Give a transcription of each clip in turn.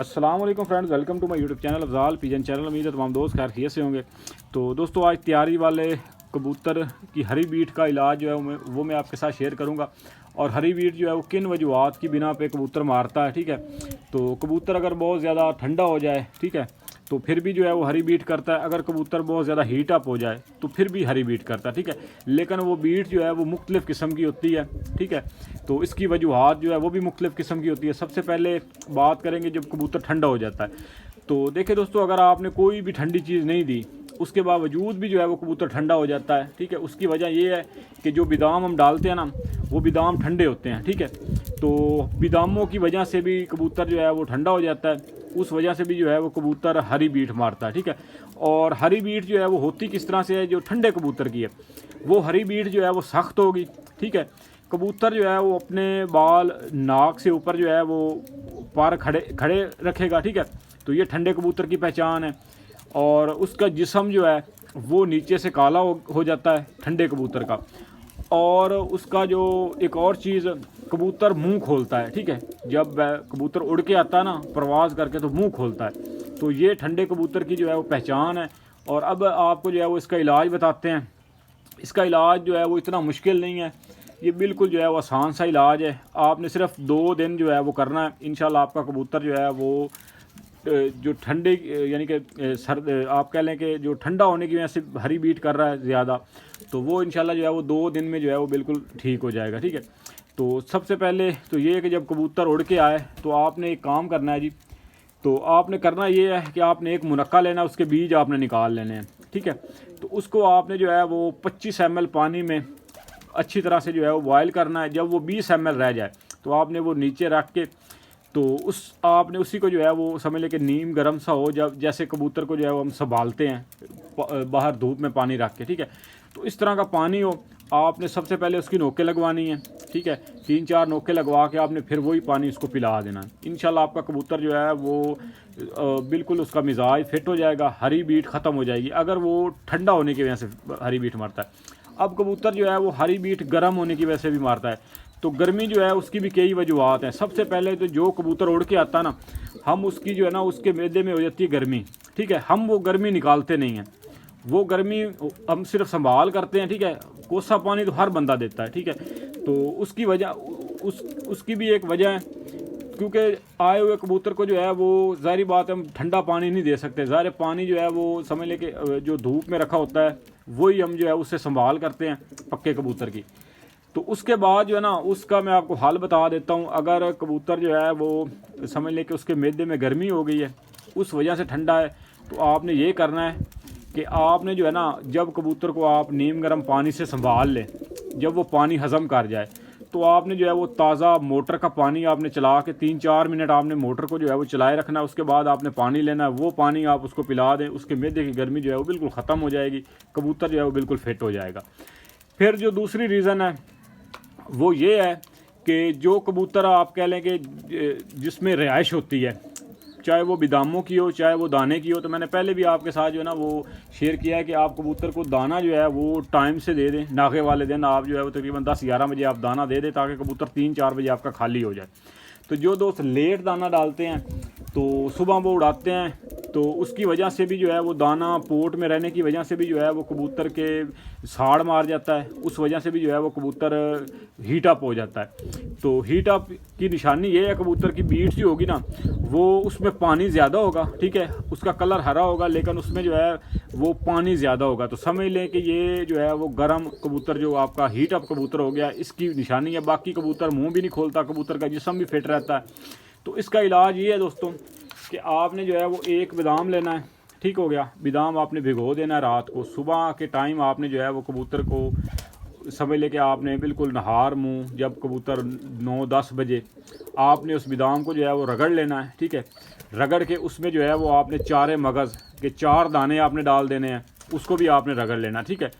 अस्सलाम वालेकुम friends, welcome to my YouTube channel Afzal pigeon channel. उम्मीद है तमाम दोस्त खैर खैरियत से होंगे। तो दोस्तों आज तैयारी वाले कबूतर की हरी बीट का इलाज जो है वो मैं आपके साथ शेयर करूंगा। और हरी बीट जो है वो किन वजूहत की बिना पे कबूतर मारता है, ठीक है। तो कबूतर अगर बहुत ज़्यादा ठंडा हो जाए, ठीक है, तो फिर भी जो है वो हरी बीट करता है। अगर कबूतर बहुत ज़्यादा हीट अप हो जाए तो फिर भी हरी बीट करता है, ठीक है। लेकिन वो बीट जो है वो मुख्तलिफ़ किस्म की होती है, ठीक है। तो इसकी वजूहत जो है वो भी मुख्तलिफ़ किस्म की होती है। सबसे पहले बात करेंगे जब कबूतर ठंडा हो जाता है। तो देखिए दोस्तों, अगर आपने कोई भी ठंडी चीज़ नहीं दी उसके बावजूद भी जो है वो कबूतर ठंडा हो जाता है, ठीक है। उसकी वजह ये है कि जो बादाम हम डालते हैं ना, वो बादाम ठंडे होते हैं, ठीक है। तो बादामों की वजह से भी कबूतर जो है वो ठंडा हो जाता है। उस वजह से भी जो है वो कबूतर हरी बीट मारता है, ठीक है। और हरी बीट जो है वो होती किस तरह से है, जो ठंडे कबूतर की है वो हरी बीट जो है वो सख्त होगी, ठीक है। कबूतर जो है वो अपने बाल नाक से ऊपर जो है वो पर खड़े खड़े रखेगा, ठीक है। तो ये ठंडे कबूतर की पहचान है। और उसका जिस्म जो है वो नीचे से काला हो जाता है ठंडे कबूतर का। और उसका जो एक और चीज़, कबूतर मुंह खोलता है, ठीक है। जब कबूतर उड़ के आता है ना प्रवास करके तो मुंह खोलता है। तो ये ठंडे कबूतर की जो है वो पहचान है। और अब आपको जो है वो इसका इलाज बताते हैं। इसका इलाज जो है वो इतना मुश्किल नहीं है, ये बिल्कुल जो है वो आसान सा इलाज है। आपने सिर्फ 2 दिन जो है वो करना है, इंशाल्लाह आपका कबूतर जो है वो जो ठंडे यानी कि सर्द आप कह लें कि जो ठंडा होने की वजह से हरी बीट कर रहा है ज़्यादा, तो वो इंशाल्लाह जो है वो 2 दिन में जो है वो बिल्कुल ठीक हो जाएगा, ठीक है। तो सबसे पहले तो ये है कि जब कबूतर उड़ के आए तो आपने एक काम करना है जी। तो आपने करना ये है कि आपने एक मुनक्का लेना, उसके बीज आपने निकाल लेने हैं, ठीक है। तो उसको आपने जो है वो 25 ml पानी में अच्छी तरह से जो है वो बॉयल करना है। जब वो 20 ml रह जाए तो आपने वो नीचे रख के, तो आपने उसी को जो है वो समझ लें कि नीम गर्म सा हो, जब जैसे कबूतर को जो है वो हम संभालते हैं बाहर धूप में पानी रख के, ठीक है। तो इस तरह का पानी हो, आपने सबसे पहले उसकी नोकें लगवानी है, ठीक है। 3-4 नोकें लगवा के आपने फिर वही पानी उसको पिला देना है। इंशाल्लाह आपका कबूतर जो है वो बिल्कुल उसका मिजाज फिट हो जाएगा, हरी बीट ख़त्म हो जाएगी अगर वो ठंडा होने की वजह से हरी बीट मारता है। अब कबूतर जो है वो हरी बीट गर्म होने की वजह से भी मारता है। तो गर्मी जो है उसकी भी कई वजूहत हैं। सबसे पहले तो जो कबूतर उड़ के आता ना, हम उसकी जो है ना उसके मैदे में हो जाती है गर्मी, ठीक है। हम वो गर्मी निकालते नहीं हैं, वो गर्मी हम सिर्फ संभाल करते हैं, ठीक है। कोसा पानी तो हर बंदा देता है, ठीक है। तो उसकी वजह उसकी भी एक वजह है, क्योंकि आए हुए कबूतर को जो है वो ज़ाहिर बात है हम ठंडा पानी नहीं दे सकते। ज़ाहिर पानी जो है वो समझ लें कि जो धूप में रखा होता है वही हम जो है उससे संभाल करते हैं पक्के कबूतर की। तो उसके बाद जो है ना उसका मैं आपको हाल बता देता हूँ। अगर कबूतर जो है वो समझ लें कि उसके मैदे में गर्मी हो गई है, उस वजह से ठंडा है, तो आपने ये करना है कि आपने जो है ना जब कबूतर को आप नीम गर्म पानी से संभाल लें, जब वो पानी हज़म कर जाए, तो आपने जो है वो ताज़ा मोटर का पानी आपने चला के 3-4 मिनट आपने मोटर को जो है वो चलाए रखना है। उसके बाद आपने पानी लेना है, वो पानी आप उसको पिला दें, उसके मैदे की गर्मी जो है वो बिल्कुल ख़त्म हो जाएगी, कबूतर जो है वो बिल्कुल फिट हो जाएगा। फिर जो दूसरी रीज़न है वो ये है कि जो कबूतर आप कह लें कि जिसमें रिहाइश होती है, चाहे वो बादामों की हो चाहे वो दाने की हो, तो मैंने पहले भी आपके साथ जो है ना वो शेयर किया है कि आप कबूतर को दाना जो है वो टाइम से दे दें। नागे वाले दिन आप जो है वो तकरीबन 10-11 बजे आप दाना दे दें, ताकि कबूतर 3-4 बजे आपका खाली हो जाए। तो जो दोस्त लेट दाना डालते हैं तो सुबह वो उड़ाते हैं, तो उसकी वजह से भी जो है वो दाना पोर्ट में रहने की वजह से भी जो है वो कबूतर के साड़ मार जाता है। उस वजह से भी जो है वो कबूतर हीट अप हो जाता है। तो हीट अप की निशानी ये है, कबूतर की बीट जो होगी ना वो उसमें पानी ज़्यादा होगा, ठीक है। उसका कलर हरा होगा लेकिन उसमें जो है वो पानी ज़्यादा होगा। तो समझ लें कि ये जो है वो गर्म कबूतर जो आपका हीट अप कबूतर हो गया, इसकी निशानी है। बाकी कबूतर मुँह भी नहीं खोलता, कबूतर का जिस्म भी फिट रहता है। तो इसका इलाज ये है दोस्तों कि आपने जो है वो एक बादाम लेना है, ठीक हो गया। बादाम आपने भिगो देना है रात को, सुबह के टाइम आपने जो है वो कबूतर को समझ लेके आपने बिल्कुल नहार मुँह, जब कबूतर 9-10 बजे आपने उस बादाम को जो है वो रगड़ लेना है, ठीक है। रगड़ के उसमें जो है वो आपने 4 मगज़ के 4 दाने आपने डाल देने हैं, उसको भी आपने रगड़ लेना, ठीक है।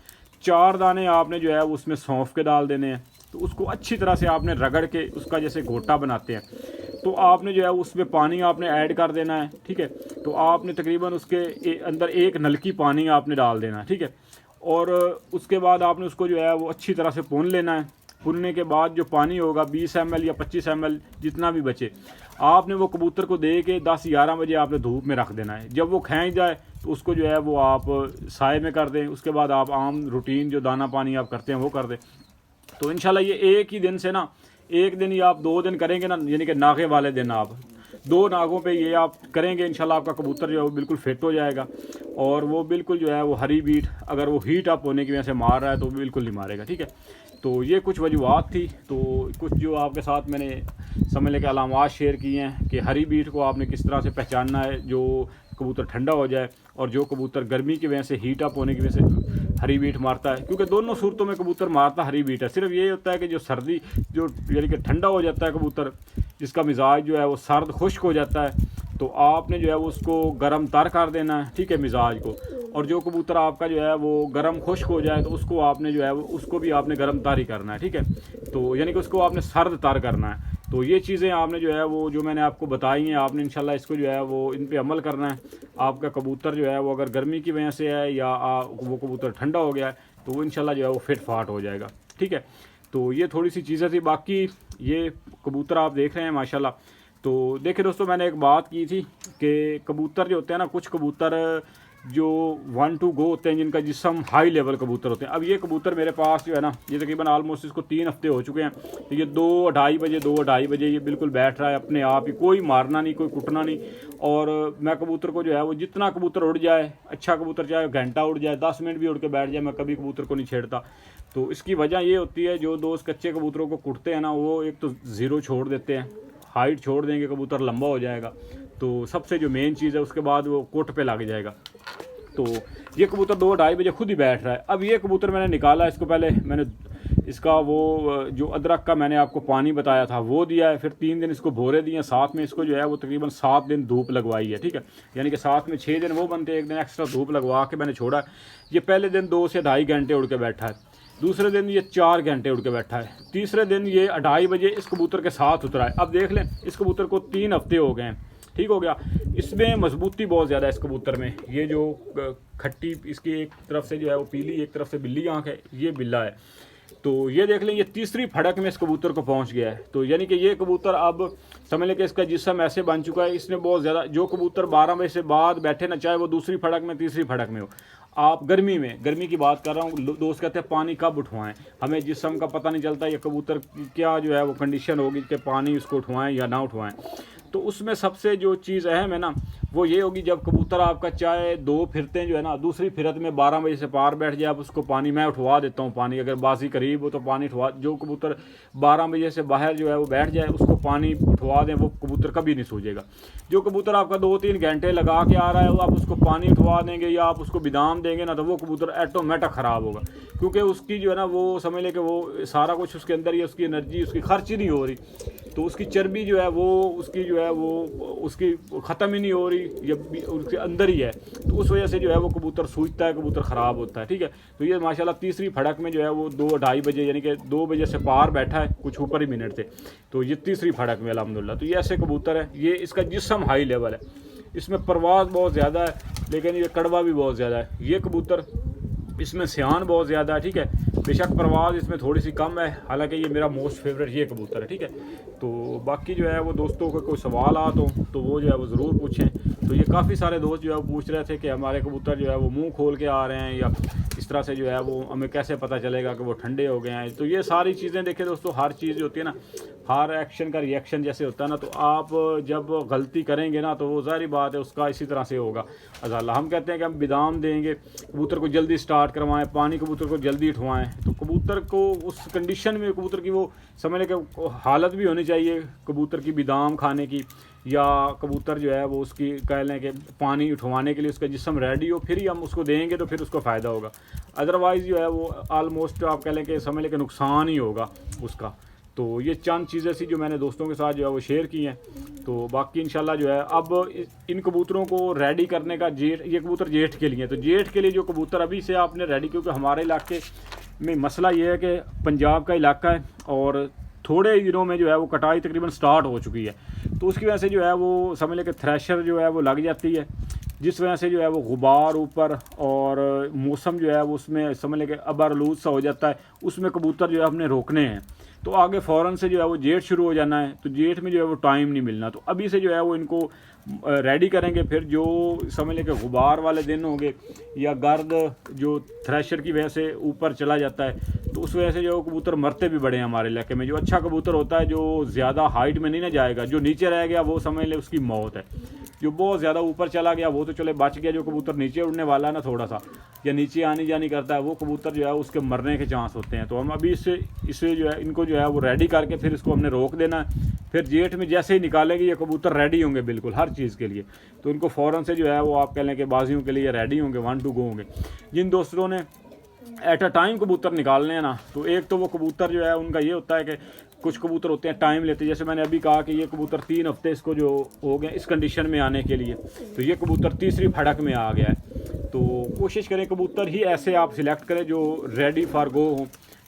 4 दाने आपने जो है वो उसमें सौंफ के डाल देने हैं। तो उसको अच्छी तरह से आपने रगड़ के उसका जैसे घोटा बनाते हैं, तो आपने जो है उसमें पानी आपने ऐड कर देना है, ठीक है। तो आपने तकरीबन उसके अंदर 1 नलकी पानी आपने डाल देना है, ठीक है। और उसके बाद आपने उसको जो है वो अच्छी तरह से भून लेना है, भुनने के बाद जो पानी होगा 20 ml या 25 ml जितना भी बचे, आपने वो कबूतर को दे के 10-11 बजे आपने धूप में रख देना है। जब वो खींच जाए तो उसको जो है वो आप साए में कर दें। उसके बाद आप आम रूटीन जो दाना पानी आप करते हैं वो कर दें। तो इंशाल्लाह ये एक ही दिन से ना, एक दिन या आप 2 दिन करेंगे ना, यानी कि नागे वाले दिन आप 2 नागों पे ये आप करेंगे, इंशाल्लाह आपका कबूतर जो है वो बिल्कुल फिट हो जाएगा। और वो बिल्कुल जो है वो हरी बीट अगर वो हीट अप होने की वजह से मार रहा है तो बिल्कुल नहीं मारेगा, ठीक है। तो ये कुछ वजूहत थी, तो कुछ जो आपके साथ मैंने समझ लेके अलामात शेयर किए हैं कि हरी बीट को आपने किस तरह से पहचानना है जो कबूतर ठंडा हो जाए, और जो कबूतर गर्मी की वजह से हीट अप होने की वजह से हरी बीट मारता है। क्योंकि दोनों सूरतों में कबूतर मारता हरी बीट है। सिर्फ ये होता है कि जो सर्दी जो यानी कि ठंडा हो जाता है कबूतर, जिसका मिजाज जो है वो सर्द खुश्क हो जाता है, तो आपने जो है वो उसको गर्म तर कर देना है, ठीक है, मिजाज को। और जो कबूतर आपका जो है वो गर्म खुश्क हो जाए तो उसको आपने जो है वो उसको भी आपने गर्म तर ही करना है, ठीक है। तो यानी कि उसको आपने सर्द तर करना है। तो ये चीज़ें आपने जो है वो जो मैंने आपको बताई हैं, आपने इंशाल्लाह इसको जो है वो इन पे अमल करना है। आपका कबूतर जो है वो अगर गर्मी की वजह से है या वो कबूतर ठंडा हो गया है तो वो इंशाल्लाह जो है वो फिट फाट हो जाएगा, ठीक है। तो ये थोड़ी सी चीज़ें थी। बाकी ये कबूतर आप देख रहे हैं माशाल्लाह। तो देखिए दोस्तों, मैंने एक बात की थी कि कबूतर जो होते हैं ना, कुछ कबूतर जो 1 to go होते हैं, जिनका जिस्म हाई लेवल कबूतर होते हैं। अब ये कबूतर मेरे पास जो है ना, ये तकरीबन ऑलमोस्ट इसको 3 हफ्ते हो चुके हैं। तो ये 2-2:30 बजे ये बिल्कुल बैठ रहा है अपने आप ही, कोई मारना नहीं, कोई कुटना नहीं। और मैं कबूतर को जो है वो जितना कबूतर उड़ जाए, अच्छा कबूतर चाहे घंटा उड़ जाए, 10 मिनट भी उड़ के बैठ जाए, मैं कभी कबूतर को नहीं छेड़ता। तो इसकी वजह ये होती है, जो दोस्त कच्चे कबूतरों को कुटते हैं ना, वो एक तो ज़ीरो छोड़ देते हैं, हाइट छोड़ देंगे, कबूतर लंबा हो जाएगा। तो सबसे जो मेन चीज़ है, उसके बाद वो कोट पे लग जाएगा। तो ये कबूतर 2-2:30 बजे खुद ही बैठ रहा है। अब ये कबूतर मैंने निकाला, इसको पहले मैंने इसका वो जो अदरक का मैंने आपको पानी बताया था वो दिया है, फिर 3 दिन इसको भोरे दिए, साथ में इसको जो है वो तकरीबन 7 दिन धूप लगवाई है, ठीक है। यानी कि साथ में 6 दिन वो बनते हैं, 1 दिन एक्स्ट्रा धूप लगवा के मैंने छोड़ा। ये पहले दिन 2 से 2.5 घंटे उड़ के बैठा है, दूसरे दिन ये 4 घंटे उड़ के बैठा है, तीसरे दिन ये 2:30 बजे इस कबूतर के साथ उतरा है। अब देख लें, इस कबूतर को 3 हफ्ते हो गए हैं, ठीक हो गया। इसमें मजबूती बहुत ज़्यादा है इस कबूतर में। ये जो खट्टी इसकी एक तरफ से जो है वो पीली, एक तरफ से बिल्ली आँख है, ये बिल्ला है। तो ये देख लें, ये तीसरी फड़क में इस कबूतर को पहुंच गया है। तो यानी कि ये कबूतर अब समझ लें कि इसका जिस्म ऐसे बन चुका है, इसने बहुत ज़्यादा, जो कबूतर 12 बजे से बाद बैठे ना, चाहे वो दूसरी फड़क में तीसरी फड़क में हो, आप गर्मी की बात कर रहा हूँ, दोस्त कहते हैं पानी कब उठवाएं, हमें जिस्म का पता नहीं चलता, ये कबूतर की क्या जो है वो कंडीशन होगी कि पानी उसको उठवाएं या ना उठवाएं। तो उसमें सबसे जो चीज़ अहम है ना, वो ये होगी, जब कबूतर आपका चाहे 2 फिरते जो है ना, दूसरी फिरत में 12 बजे से पार बैठ जाए, आप उसको पानी मैं उठवा देता हूँ, पानी अगर बाजी करीब हो तो पानी उठवा। जो कबूतर 12 बजे से बाहर जो है वो बैठ जाए, उसको पानी उठवा दें, वो कबूतर कभी नहीं सूझेगा। जो कबूतर आपका 2-3 घंटे लगा के आ रहा है, वो आप उसको पानी उठवा देंगे या आप उसको बिदाम देंगे ना, तो वो कबूतर ऑटोमेटिक ख़राब होगा। क्योंकि उसकी जो है ना, वो समझ लें कि वो सारा कुछ उसके अंदर ही, उसकी एनर्जी उसकी खर्च ही नहीं हो रही, तो उसकी चर्बी जो है वो उसकी जो है वो उसकी ख़त्म ही नहीं हो रही, या उसके अंदर ही है। तो उस वजह से जो है वो कबूतर सूझता है, कबूतर ख़राब होता है, ठीक है। तो ये माशाल्लाह तीसरी फड़क में जो है वो 2-2:30 बजे, यानी कि 2 बजे से पार बैठा है, कुछ ऊपर ही मिनट थे। तो ये तीसरी फड़क में अल्हम्दुलिल्लाह। तो ये ऐसे कबूतर है, ये इसका जिस्म हाई लेवल है, इसमें परवाज़ बहुत ज़्यादा है, लेकिन ये कड़वा भी बहुत ज़्यादा है। ये कबूतर, इसमें सियान बहुत ज़्यादा है, ठीक है। बेशक परवाज़ इसमें थोड़ी सी कम है, हालांकि ये मेरा मोस्ट फेवरेट ये कबूतर है, ठीक है। तो बाकी जो है वो दोस्तों को कोई सवाल आ तो वो जो है वो ज़रूर पूछें। तो ये काफ़ी सारे दोस्त जो है वो पूछ रहे थे कि हमारे कबूतर जो है वो मुंह खोल के आ रहे हैं, या इस तरह से जो है वो हमें कैसे पता चलेगा कि वो ठंडे हो गए हैं। तो ये सारी चीज़ें देखिए दोस्तों, हर चीज़ जो होती है ना, हर एक्शन का रिएक्शन जैसे होता है ना, तो आप जब गलती करेंगे ना, तो वो ज़ाहिर बात है उसका इसी तरह से होगा अज़ाला। हम कहते हैं कि हम बादाम देंगे, कबूतर को जल्दी स्टार्ट करवाएं, पानी कबूतर को जल्दी उठवाएं, तो कबूतर को उस कंडीशन में कबूतर की वो समझने के हालत भी होनी चाहिए कबूतर की बादाम खाने की, या कबूतर जो है वो उसकी कह लें कि पानी उठवाने के लिए उसका जिस्म रेडी हो, फिर ही हम उसको देंगे तो फिर उसको फ़ायदा होगा। अदरवाइज़ जो है वो आलमोस्ट आप कह लें कि समझ लें कि नुकसान ही होगा उसका। तो ये चंद चीज़ें सी जो मैंने दोस्तों के साथ जो है वो शेयर की हैं। तो बाकी इंशाल्लाह जो है अब इन कबूतरों को रेडी करने का ये कबूतर जेठ के लिए, तो जेठ के लिए जो कबूतर अभी से आपने रेडी, क्योंकि हमारे इलाके में मसला ये है कि पंजाब का इलाका है और थोड़े ही दिनों में जो है वो कटाई तकरीबन स्टार्ट हो चुकी है, तो उसकी वजह से जो है वो समझ लें कि थ्रेशर जो है वो लग जाती है। जिस वजह से जो है वो गुबार ऊपर और मौसम जो है वो उसमें समझ लें कि अबारलूद सा हो जाता है, उसमें कबूतर जो है हमने रोकने हैं। तो आगे फ़ौरन से जो है वो जेठ शुरू हो जाना है, तो जेठ में जो है वो टाइम नहीं मिलना। तो अभी से जो है वो इनको रेडी करेंगे। फिर जो समझ लें कि गुबार वाले दिन होंगे या गर्द जो थ्रेशर की वजह से ऊपर चला जाता है, तो उस वजह से जो कबूतर मरते भी बड़े हैं हमारे इलाके में। जो अच्छा कबूतर होता है जो ज़्यादा हाइट में नहीं ना जाएगा, जो नीचे रह गया वो समझ ले उसकी मौत है। जो बहुत ज़्यादा ऊपर चला गया वो तो चले बच गया, जो कबूतर नीचे उड़ने वाला है ना थोड़ा सा या नीचे आनी जानी करता है, वो कबूतर जो है उसके मरने के चांस होते हैं। तो हम अभी इसे जो है इनको जो है वो रेडी करके फिर इसको हमने रोक देना है। फिर जेठ में जैसे ही निकालेंगे ये कबूतर रेडी होंगे बिल्कुल हर चीज़ के लिए। तो इनको फ़ौरन से जो है वो आप कह लें कि बाजियों के लिए रेडी होंगे, 1 to go होंगे। जिन दोस्तों ने एट अ टाइम कबूतर निकालने हैं ना, तो एक तो वो कबूतर जो है उनका ये होता है कि कुछ कबूतर होते हैं टाइम लेते हैं। जैसे मैंने अभी कहा कि ये कबूतर 3 हफ्ते इसको जो हो गए इस कंडीशन में आने के लिए, तो ये कबूतर तीसरी फड़क में आ गया है। तो कोशिश करें कबूतर ही ऐसे आप सिलेक्ट करें जो रेडी फॉर गो हों,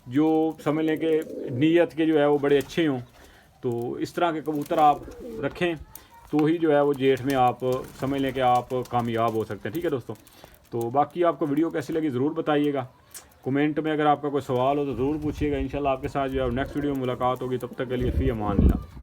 जो समझ लें कि नीयत के जो है वो बड़े अच्छे हों। तो इस तरह के कबूतर आप रखें तो ही जो है वो जेठ में आप समझ लें कि आप कामयाब हो सकते हैं। ठीक है दोस्तों, तो बाकी आपको वीडियो कैसी लगी ज़रूर बताइएगा। कमेंट में अगर आपका कोई सवाल हो तो ज़रूर पूछिएगा। इंशाल्लाह आपके साथ जो है नेक्स्ट वीडियो में मुलाकात होगी। तब तक के लिए फ़ी अमान अल्लाह।